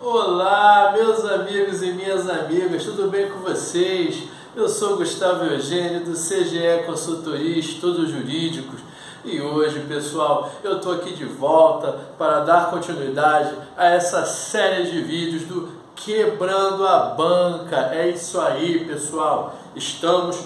Olá, meus amigos e minhas amigas, tudo bem com vocês? Eu sou Gustavo Eugênio do CGE Consultoria Estudos Jurídicos e hoje, pessoal, eu estou aqui de volta para dar continuidade a essa série de vídeos do Quebrando a Banca. É isso aí, pessoal, estamos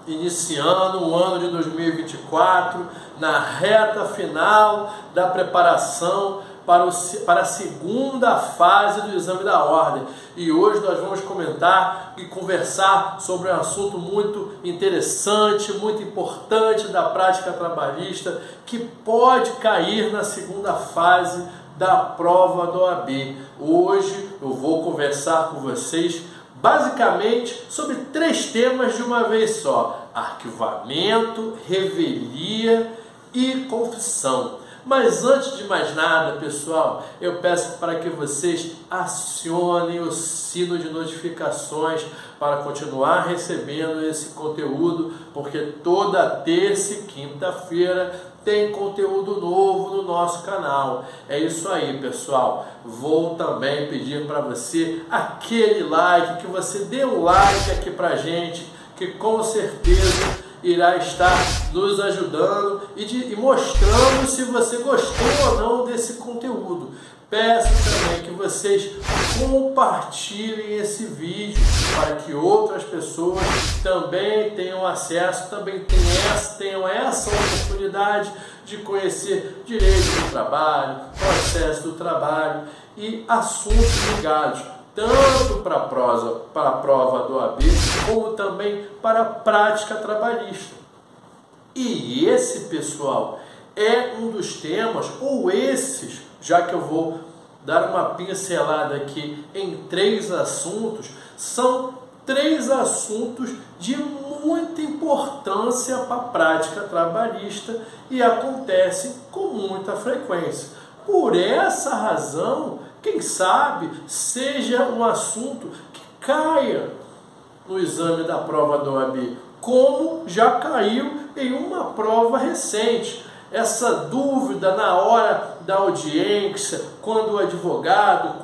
iniciando o ano de 2024 na reta final da preparação para a segunda fase do exame da ordem. E hoje nós vamos comentar e conversar sobre um assunto muito interessante, muito importante da prática trabalhista, que pode cair na segunda fase da prova do OAB. Hoje eu vou conversar com vocês basicamente sobre 3 temas de uma vez só: arquivamento, revelia e confissão. Mas antes de mais nada, pessoal, eu peço para que vocês acionem o sino de notificações para continuar recebendo esse conteúdo, porque toda terça e quinta-feira tem conteúdo novo no nosso canal. É isso aí, pessoal. Vou também pedir para você aquele like, que você dê um like aqui para a gente, que com certeza irá estar nos ajudando e mostrando se você gostou ou não desse conteúdo. Peço também que vocês compartilhem esse vídeo para que outras pessoas também tenham acesso, também tenham essa oportunidade de conhecer direito do trabalho, processo do trabalho e assuntos ligados tanto para a prova do OAB, como também para a prática trabalhista. E esse, pessoal, é um dos temas, ou esses, já que eu vou dar uma pincelada aqui em 3 assuntos, são 3 assuntos de muita importância para a prática trabalhista e acontecem com muita frequência. Por essa razão, quem sabe seja um assunto que caia no exame da prova do OAB, como já caiu em uma prova recente. Essa dúvida na hora da audiência, quando a advogada,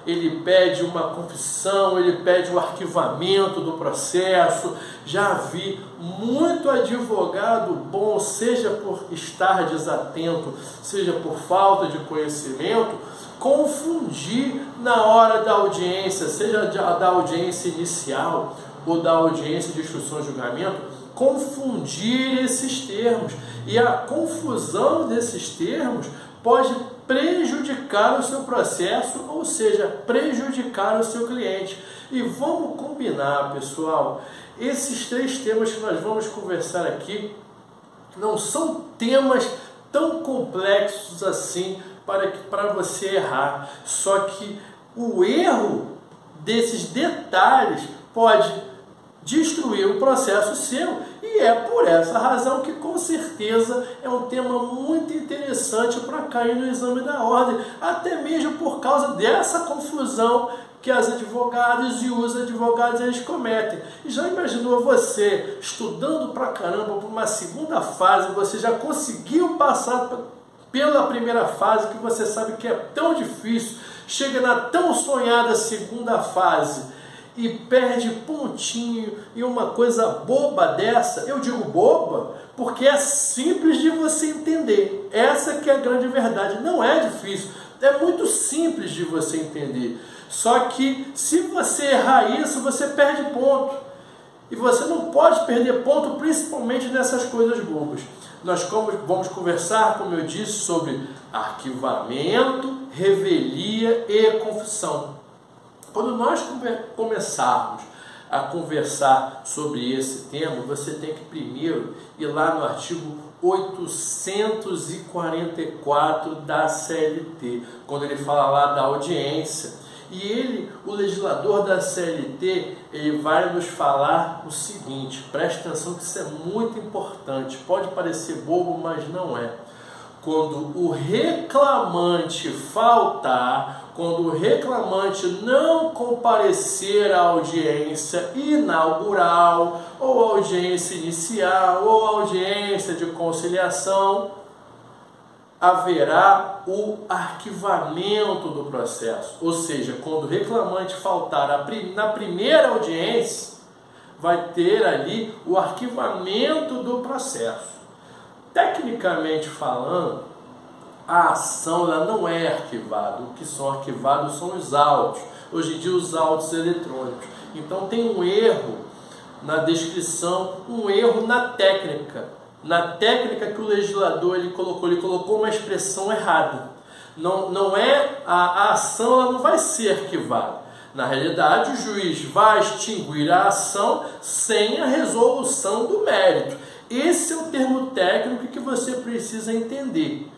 ele pede uma confissão, ele pede o arquivamento do processo. Já vi muito advogado bom, seja por estar desatento, seja por falta de conhecimento, confundir na hora da audiência, seja da audiência inicial ou da audiência de instrução e julgamento, confundir esses termos. E a confusão desses termos pode prejudicar o seu processo, ou seja, prejudicar o seu cliente. E vamos combinar, pessoal, esses 3 temas que nós vamos conversar aqui não são temas tão complexos assim para você errar. Só que o erro desses detalhes pode destruir o processo seu, e é por essa razão que com certeza é um tema muito interessante para cair no exame da ordem, até mesmo por causa dessa confusão que as advogadas e os advogados eles cometem. E já imaginou você estudando pra caramba para uma segunda fase, você já conseguiu passar pela primeira fase, que você sabe que é tão difícil, chega na tão sonhada segunda fase e perde pontinho em uma coisa boba dessa? Eu digo boba porque é simples de você entender. Essa que é a grande verdade. Não é difícil, é muito simples de você entender. Só que se você errar isso, você perde ponto. E você não pode perder ponto, principalmente nessas coisas bobas. Nós vamos conversar, como eu disse, sobre arquivamento, revelia e confissão. Quando nós começarmos a conversar sobre esse tema, você tem que primeiro ir lá no artigo 844 da CLT, quando ele fala lá da audiência. E o legislador da CLT, ele vai nos falar o seguinte: preste atenção que isso é muito importante, pode parecer bobo, mas não é. Quando o reclamante faltar, quando o reclamante não comparecer à audiência inaugural, ou audiência inicial, ou audiência de conciliação, haverá o arquivamento do processo. Ou seja, quando o reclamante faltar na primeira audiência, vai ter ali o arquivamento do processo. Tecnicamente falando, a ação ela não é arquivada. O que são arquivados são os autos. Hoje em dia, os autos eletrônicos. Então, tem um erro na descrição, um erro na técnica. Na técnica que o legislador ele colocou uma expressão errada. Não é a ação, ela não vai ser arquivada. Na realidade, o juiz vai extinguir a ação sem a resolução do mérito. Esse é o termo técnico que você precisa entender.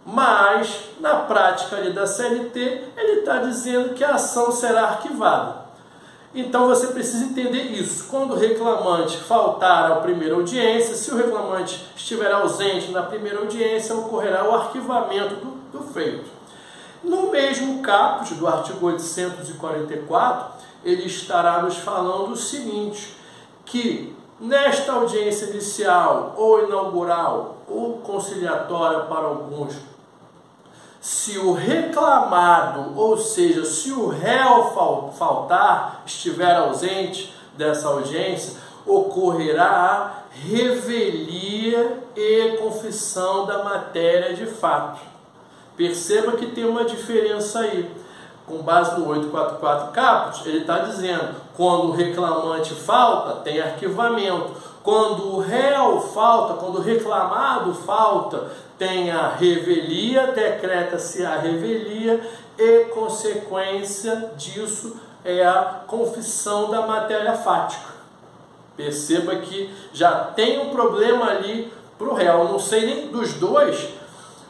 Mas, na prática ali da CLT, ele está dizendo que a ação será arquivada. Então, você precisa entender isso. Quando o reclamante faltar à primeira audiência, se o reclamante estiver ausente na primeira audiência, ocorrerá o arquivamento do feito. No mesmo caput do artigo 844, ele estará nos falando o seguinte, que nesta audiência inicial ou inaugural ou conciliatória para alguns, se o reclamado, ou seja, se o réu faltar, estiver ausente dessa audiência, ocorrerá a revelia e confissão da matéria de fato. Perceba que tem uma diferença aí. Com base no 844 caput, ele está dizendo, quando o reclamante falta, tem arquivamento. Quando o réu falta, quando o reclamado falta, tem a revelia, decreta-se a revelia e consequência disso é a confissão da matéria fática. Perceba que já tem um problema ali para o réu. Não sei nem dos dois,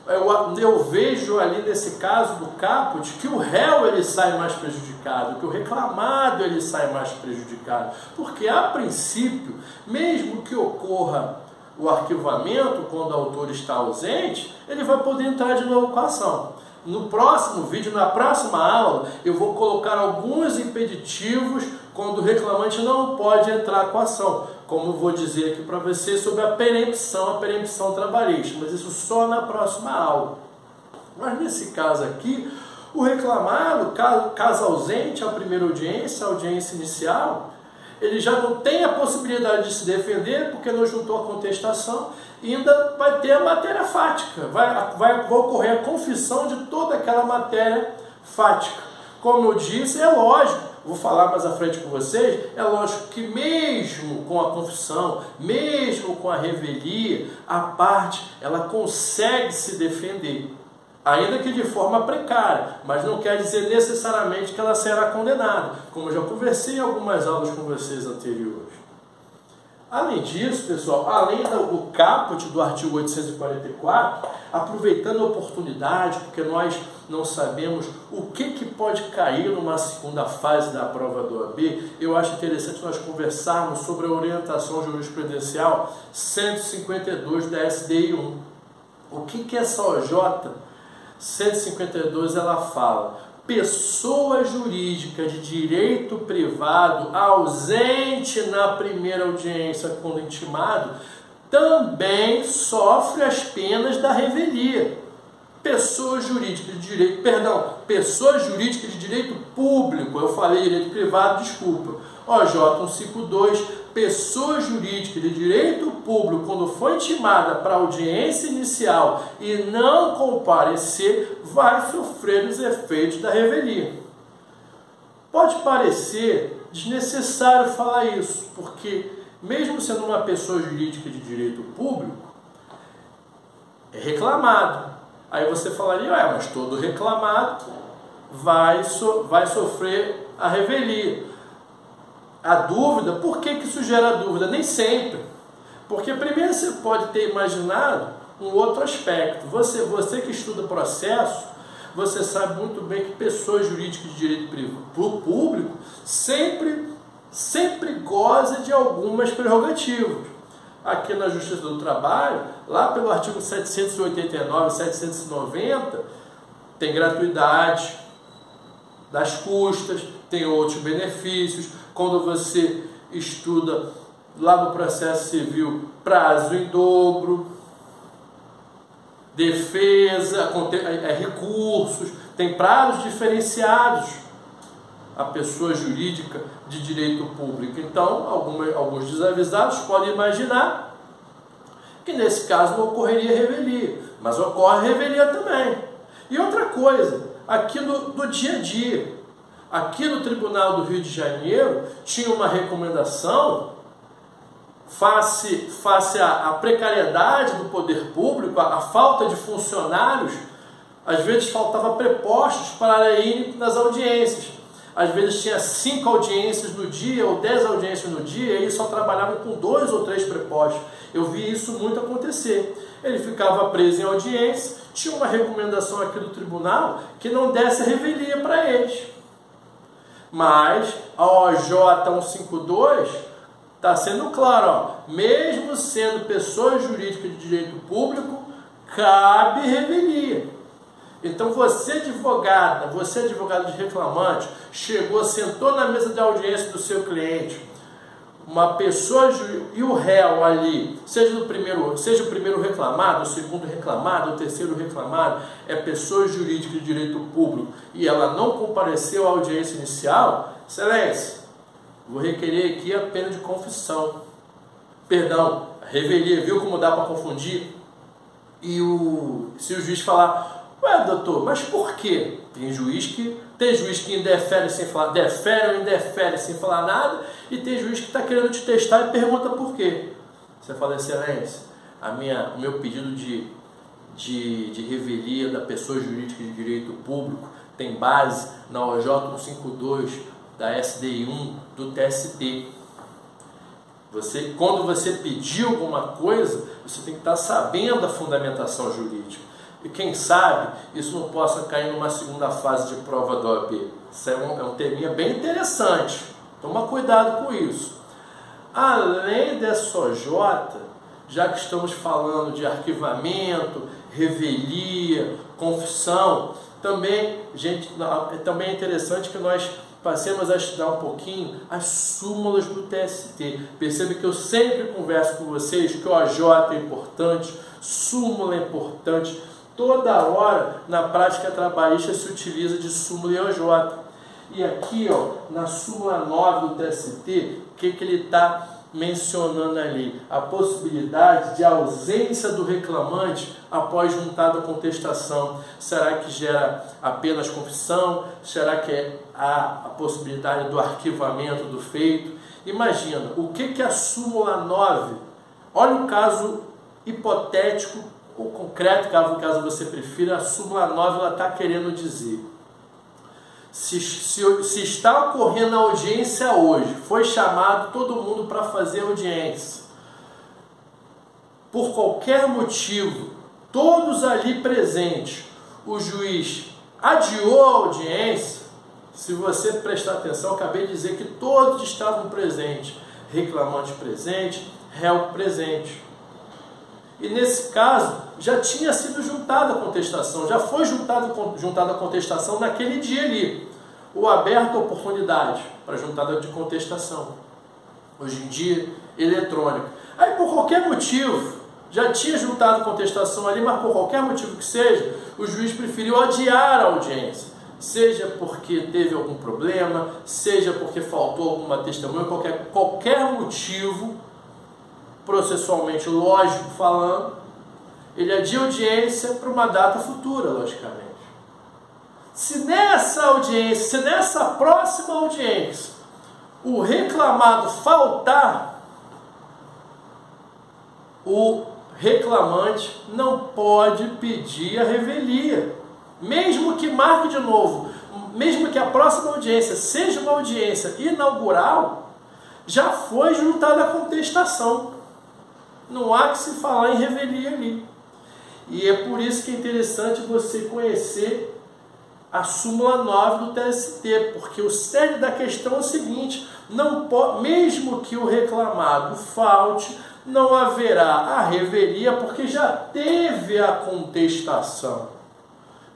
eu vejo ali nesse caso do caput que o réu ele sai mais prejudicado, que o reclamado ele sai mais prejudicado. Porque a princípio, mesmo que ocorra o arquivamento quando o autor está ausente, ele vai poder entrar de novo com a ação. No próximo vídeo, na próxima aula, eu vou colocar alguns impeditivos quando o reclamante não pode entrar com a ação. Como eu vou dizer aqui para vocês sobre a perempção trabalhista, mas isso só na próxima aula. Mas nesse caso aqui, o reclamado, caso ausente à primeira audiência, a audiência inicial, ele já não tem a possibilidade de se defender, porque não juntou a contestação, e ainda vai ter a matéria fática, vai ocorrer a confissão de toda aquela matéria fática. Como eu disse, é lógico, vou falar mais à frente com vocês, é lógico que mesmo com a confissão, mesmo com a revelia, a parte ela consegue se defender, ainda que de forma precária, mas não quer dizer necessariamente que ela será condenada, como eu já conversei em algumas aulas com vocês anteriores. Além disso, pessoal, além do caput do artigo 844, aproveitando a oportunidade, porque nós não sabemos o que pode cair numa segunda fase da prova do OAB, eu acho interessante nós conversarmos sobre a orientação jurisprudencial 152 da SDI 1. O que essa OJ 152 ela fala? Pessoa jurídica de direito privado ausente na primeira audiência quando intimado também sofre as penas da revelia. Pessoa jurídica de direito, pessoa jurídica de direito público, eu falei direito privado, desculpa. OJ 152, pessoa jurídica de direito público, quando foi intimada para audiência inicial e não comparecer, vai sofrer os efeitos da revelia. Pode parecer desnecessário falar isso, porque mesmo sendo uma pessoa jurídica de direito público, é reclamado. Aí você falaria, mas todo reclamado vai sofrer a revelia. A dúvida, por que isso gera dúvida? Nem sempre. Porque primeiro você pode ter imaginado um outro aspecto. Você que estuda processo, você sabe muito bem que pessoas jurídicas de direito público sempre goza de algumas prerrogativas. Aqui na Justiça do Trabalho, lá pelo artigo 789, 790, tem gratuidade das custas, tem outros benefícios. Quando você estuda lá no processo civil, prazo em dobro. defesa, recursos, tem prazos diferenciados a pessoa jurídica de direito público. Então, alguns desavisados podem imaginar que nesse caso não ocorreria revelia, mas ocorre revelia também. E outra coisa, aqui no dia a dia, aqui no Tribunal do Rio de Janeiro, tinha uma recomendação face à precariedade do poder público, a falta de funcionários. Às vezes faltava prepostos para ir nas audiências. Às vezes tinha 5 audiências no dia ou 10 audiências no dia e eles só trabalhavam com 2 ou 3 prepostos. Eu vi isso muito acontecer. Ele ficava preso em audiência, tinha uma recomendação aqui do tribunal que não desse revelia para eles. Mas a OJ 152 está sendo claro, ó, mesmo sendo pessoa jurídica de direito público, cabe revelia. Então você advogado de reclamante, chegou, sentou na mesa de audiência do seu cliente, uma pessoa e o réu ali, seja o primeiro reclamado, o segundo reclamado, o terceiro reclamado, é pessoa jurídica de direito público e ela não compareceu à audiência inicial, excelência, vou requerer aqui a pena de confissão. Perdão, revelia, viu como dá para confundir? E se o juiz falar, ué, doutor, mas por quê? Tem juiz que indefere sem falar, defere ou indefere sem falar nada, e tem juiz que está querendo te testar e pergunta por quê. Você fala, excelência, o meu pedido de revelia da pessoa jurídica de direito público tem base na OJ 152 da SDI 1 do TST. Quando você pediu alguma coisa, você tem que estar sabendo a fundamentação jurídica. E quem sabe isso não possa cair numa segunda fase de prova da OAB. Isso é um teminha bem interessante. Toma cuidado com isso. Além dessa OJ, já que estamos falando de arquivamento, revelia, confissão, também é interessante que nós passemos a estudar um pouquinho as súmulas do TST. Percebe que eu sempre converso com vocês que o OJ é importante, súmula é importante. Toda hora, na prática trabalhista, se utiliza de súmula e OJ. E aqui, ó, na súmula 9 do TST, o que ele está mencionando ali? A possibilidade de ausência do reclamante após juntada contestação. Será que gera apenas confissão? Será que há a possibilidade do arquivamento do feito? Imagina, o que a súmula 9, olha um caso hipotético, ou concreto, caso você prefira, a súmula 9 está querendo dizer. Se está ocorrendo a audiência hoje, foi chamado todo mundo para fazer audiência, por qualquer motivo, todos ali presentes, o juiz adiou a audiência, se você prestar atenção, eu acabei de dizer que todos estavam presentes, reclamante presente, réu presente. E nesse caso, já tinha sido juntada a contestação, já foi juntada a contestação naquele dia ali, ou aberta a oportunidade para juntada de contestação. Hoje em dia, eletrônica. Aí por qualquer motivo, já tinha juntado a contestação ali, mas por qualquer motivo que seja, o juiz preferiu adiar a audiência. Seja porque teve algum problema, seja porque faltou alguma testemunha, qualquer motivo, processualmente lógico falando, ele adia a audiência para uma data futura, logicamente. Se nessa próxima audiência, o reclamado faltar, o reclamante não pode pedir a revelia. Mesmo que marque de novo, mesmo que a próxima audiência seja uma audiência inaugural, já foi juntada a contestação. Não há que se falar em revelia ali. E é por isso que é interessante você conhecer a súmula 9 do TST, porque o cerne da questão é o seguinte, mesmo que o reclamado falte, não haverá a revelia, porque já teve a contestação.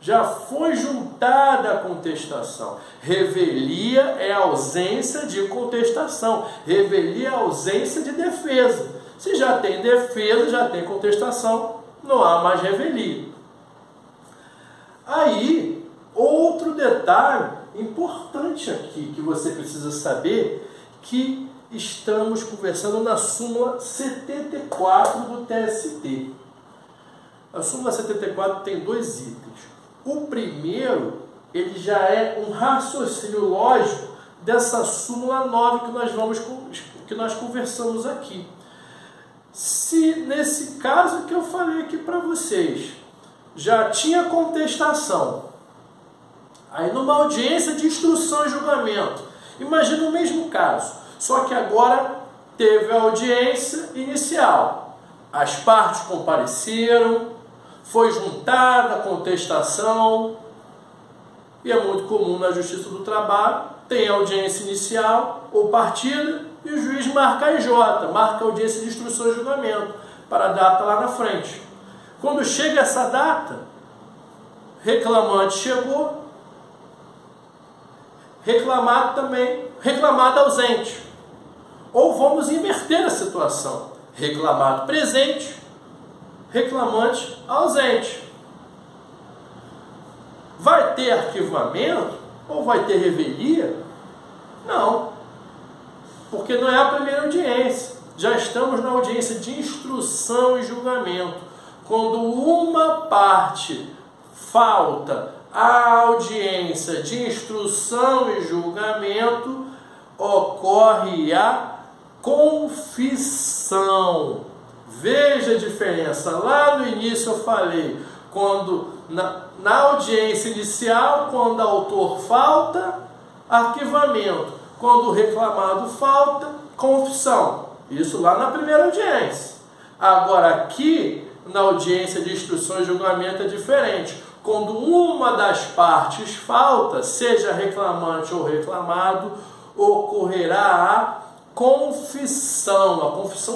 Já foi juntada a contestação. Revelia é ausência de contestação. Revelia é ausência de defesa. Se já tem defesa, já tem contestação, não há mais revelia. Aí, outro detalhe importante aqui que você precisa saber, que estamos conversando na súmula 74 do TST. A súmula 74 tem 2 itens. O primeiro, ele já é um raciocínio lógico dessa súmula 9 que nós conversamos aqui. Se nesse caso que eu falei aqui para vocês, já tinha contestação, aí numa audiência de instrução e julgamento, imagina o mesmo caso, só que agora teve a audiência inicial, as partes compareceram, foi juntada a contestação, e é muito comum na Justiça do Trabalho, tem audiência inicial ou partida, e o juiz marca a IJ, marca a audiência de instrução e julgamento, para a data lá na frente. Quando chega essa data, reclamante chegou, reclamado também, reclamado ausente. Ou vamos inverter a situação, reclamado presente, reclamante ausente. Vai ter arquivamento ou vai ter revelia? Não, porque não é a primeira audiência. Já estamos na audiência de instrução e julgamento. Quando uma parte falta à audiência de instrução e julgamento, ocorre a confissão. Veja a diferença. Lá no início eu falei, quando na audiência inicial, quando o autor falta, arquivamento. Quando o reclamado falta, confissão. Isso lá na primeira audiência. Agora aqui, na audiência de instrução e julgamento é diferente. Quando uma das partes falta, seja reclamante ou reclamado, ocorrerá a confissão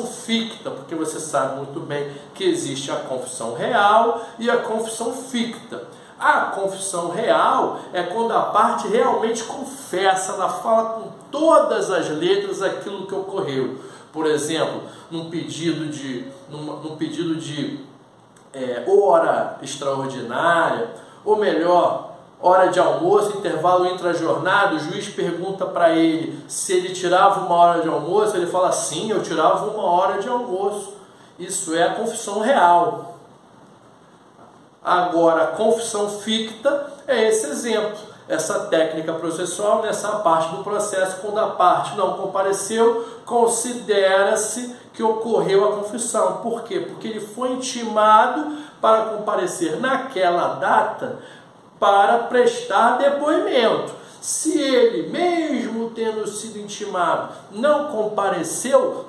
ficta, porque você sabe muito bem que existe a confissão real e a confissão ficta. A confissão real é quando a parte realmente confessa, ela fala com todas as letras aquilo que ocorreu. Por exemplo, num pedido de hora extraordinária, ou melhor, hora de almoço, intervalo intra-jornada, o juiz pergunta para ele se ele tirava uma hora de almoço, ele fala, sim, eu tirava uma hora de almoço. Isso é a confissão real. Agora, a confissão ficta é esse exemplo, essa técnica processual nessa parte do processo, quando a parte não compareceu, considera-se que ocorreu a confissão. Por quê? Porque ele foi intimado para comparecer naquela data para prestar depoimento. Se ele, mesmo tendo sido intimado, não compareceu,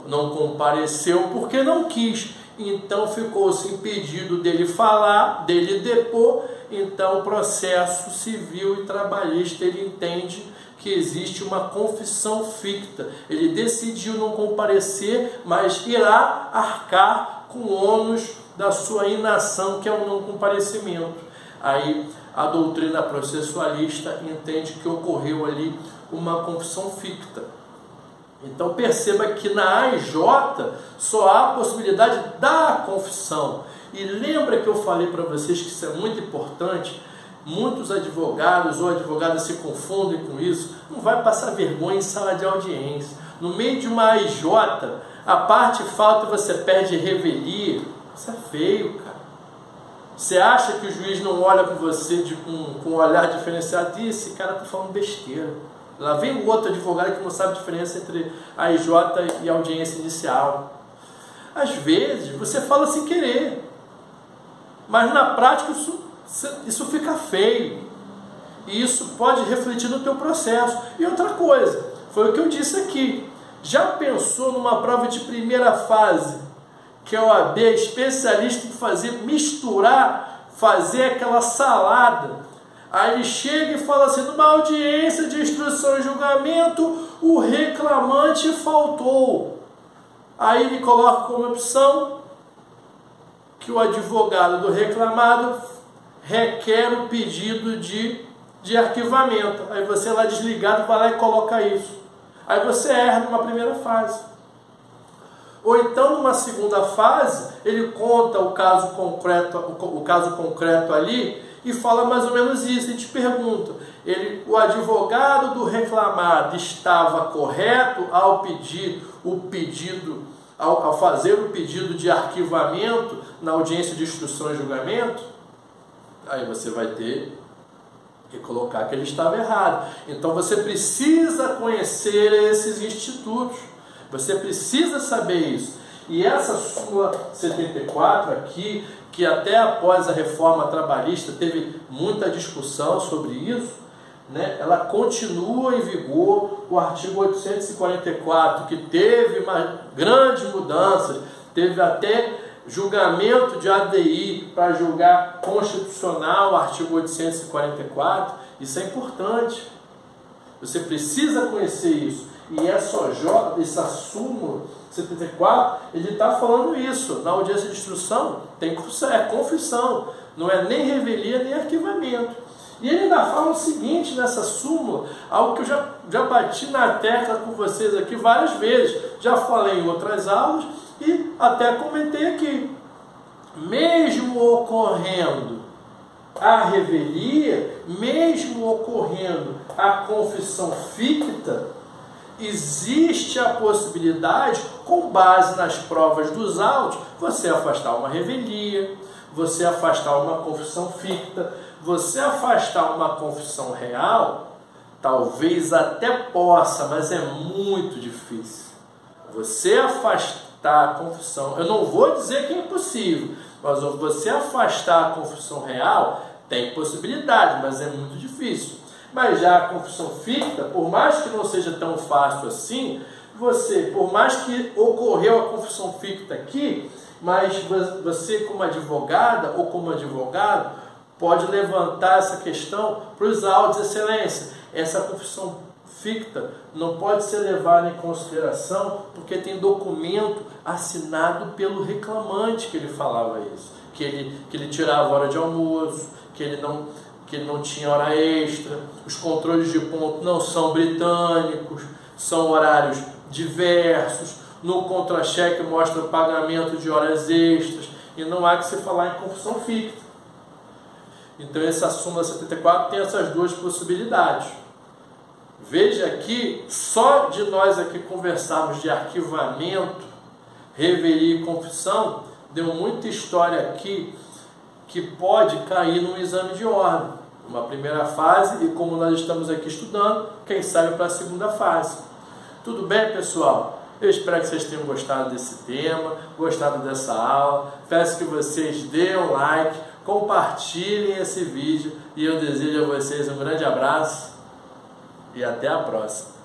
não compareceu porque não quis. Então ficou-se impedido dele falar, dele depor. Então o processo civil e trabalhista, ele entende que existe uma confissão ficta. Ele decidiu não comparecer, mas irá arcar com o ônus da sua inação, que é o não comparecimento. Aí a doutrina processualista entende que ocorreu ali uma confissão ficta. Então perceba que na AIJ só há a possibilidade da confissão. E lembra que eu falei para vocês que isso é muito importante? Muitos advogados ou advogadas se confundem com isso. Não vai passar vergonha em sala de audiência. No meio de uma AIJ, a parte falta e você perde revelia. Isso é feio, cara. Você acha que o juiz não olha com você com um olhar diferenciado? Ih, esse cara está falando besteira. Lá vem o outro advogado que não sabe a diferença entre a IJ e a audiência inicial. Às vezes, você fala sem querer. Mas na prática, isso fica feio. E isso pode refletir no teu processo. E outra coisa, foi o que eu disse aqui. Já pensou numa prova de primeira fase, que a OAB é especialista em misturar, fazer aquela salada? Aí ele chega e fala assim, numa audiência de instrução e julgamento, o reclamante faltou. Aí ele coloca como opção que o advogado do reclamado requer o pedido de arquivamento. Aí você lá desligado vai lá e coloca isso. Aí você erra numa primeira fase. Ou então, numa segunda fase, ele conta o caso concreto ali e fala mais ou menos isso. E te pergunta, o advogado do reclamado estava correto ao fazer o pedido de arquivamento na audiência de instrução e julgamento? Aí você vai ter que colocar que ele estava errado. Então você precisa conhecer esses institutos, você precisa saber isso. E essa súmula 74 aqui, que até após a reforma trabalhista teve muita discussão sobre isso, né? Ela continua em vigor. O artigo 844, que teve uma grande mudança, teve até julgamento de ADI para julgar constitucional o artigo 844, isso é importante. Você precisa conhecer isso. E essa súmula 74, ele está falando isso. Na audiência de instrução, é confissão, não é nem revelia nem arquivamento. E ele ainda fala o seguinte nessa súmula, algo que eu já bati na tecla com vocês aqui várias vezes, já falei em outras aulas e até comentei aqui. Mesmo ocorrendo a revelia, mesmo ocorrendo a confissão ficta, existe a possibilidade, com base nas provas dos autos, você afastar uma revelia, você afastar uma confissão ficta, você afastar uma confissão real, talvez até possa, mas é muito difícil. Você afastar a confissão, eu não vou dizer que é impossível, mas você afastar a confissão real, tem possibilidade, mas é muito difícil. Mas já a confissão ficta, por mais que não seja tão fácil assim, por mais que ocorreu a confissão ficta aqui, mas você como advogada ou como advogado pode levantar essa questão para os autos, excelência. Essa confissão ficta não pode ser levada em consideração porque tem documento assinado pelo reclamante que ele falava isso, que ele tirava hora de almoço, que ele não tinha hora extra, os controles de ponto não são britânicos, são horários diversos, no contra-cheque mostra o pagamento de horas extras, e não há que se falar em confissão ficta. Então essa súmula 74 tem essas duas possibilidades. Veja aqui, só de nós aqui conversarmos de arquivamento, revelia e confissão, deu muita história aqui que pode cair num exame de ordem. Uma primeira fase, e como nós estamos aqui estudando, quem sabe para a segunda fase. Tudo bem, pessoal? Eu espero que vocês tenham gostado desse tema, gostado dessa aula. Peço que vocês deem um like, compartilhem esse vídeo e eu desejo a vocês um grande abraço e até a próxima.